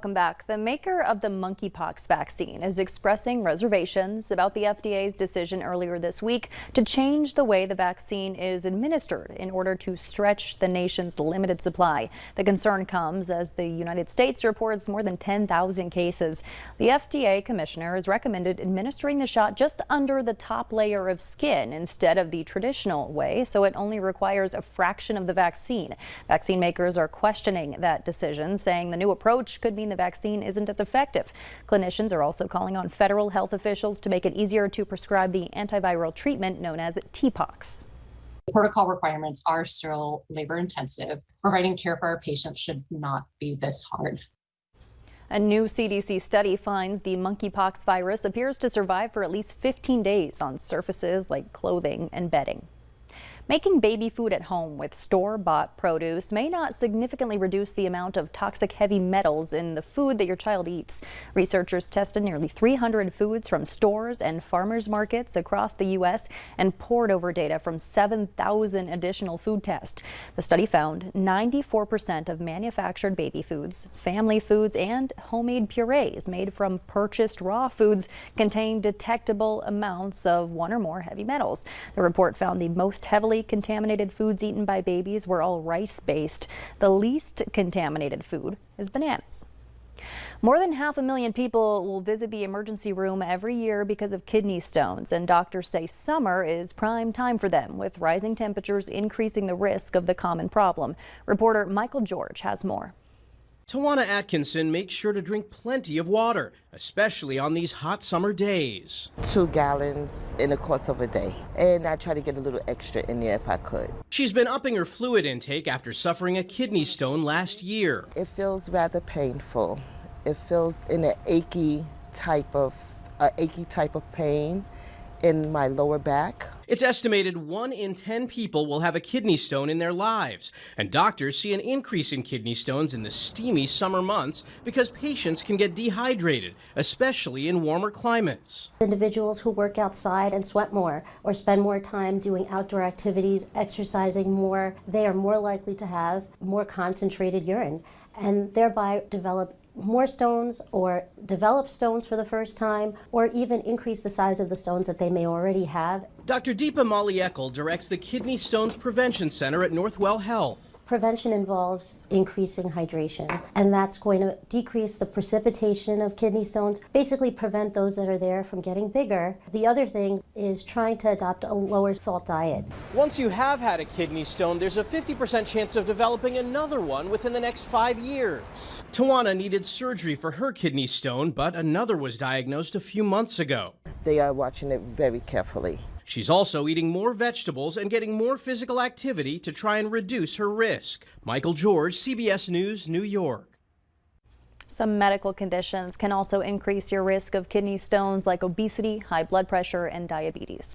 Welcome back. The maker of the monkeypox vaccine is expressing reservations about the FDA's decision earlier this week to change the way the vaccine is administered in order to stretch the nation's limited supply. The concern comes as the United States reports more than 10,000 cases. The FDA commissioner has recommended administering the shot just under the top layer of skin instead of the traditional way, so it only requires a fraction of the vaccine. Vaccine makers are questioning that decision, saying the new approach could mean the vaccine isn't as effective. Clinicians are also calling on federal health officials to make it easier to prescribe the antiviral treatment known as TPOXX. Protocol requirements are still labor intensive. Providing care for our patients should not be this hard. A new CDC study finds the monkeypox virus appears to survive for at least 15 days on surfaces like clothing and bedding. Making baby food at home with store-bought produce may not significantly reduce the amount of toxic heavy metals in the food that your child eats. Researchers tested nearly 300 foods from stores and farmers markets across the U.S. and poured over data from 7,000 additional food tests. The study found 94% of manufactured baby foods, family foods, and homemade purees made from purchased raw foods contain detectable amounts of one or more heavy metals. The report found the most heavily contaminated foods eaten by babies were all rice-based. The least contaminated food is bananas. More than 500,000 people will visit the emergency room every year because of kidney stones, and doctors say summer is prime time for them, with rising temperatures increasing the risk of the common problem. Reporter Michael George has more. Tawana Atkinson makes sure to drink plenty of water, especially on these hot summer days. 2 gallons in the course of a day, and I try to get a little extra in there if I could. She's been upping her fluid intake after suffering a kidney stone last year. It feels rather painful. It feels in an achy type of pain in my lower back. It's estimated 1 in 10 people will have a kidney stone in their lives, and doctors see an increase in kidney stones in the steamy summer months because patients can get dehydrated, especially in warmer climates. Individuals who work outside and sweat more or spend more time doing outdoor activities, exercising more, they are more likely to have more concentrated urine and thereby develop more stones or develop stones for the first time, or even increase the size of the stones that they may already have. Dr. Deepa Maliekkal directs the Kidney Stones Prevention Center at Northwell Health. Prevention involves increasing hydration, and that's going to decrease the precipitation of kidney stones, basically prevent those that are there from getting bigger. The other thing is trying to adopt a lower salt diet. Once you have had a kidney stone, there's a 50% chance of developing another one within the next 5 years. Tawana needed surgery for her kidney stone, but another was diagnosed a few months ago. They are watching it very carefully. She's also eating more vegetables and getting more physical activity to try and reduce her risk. Michael George, CBS News, New York. Some medical conditions can also increase your risk of kidney stones like obesity, high blood pressure, and diabetes.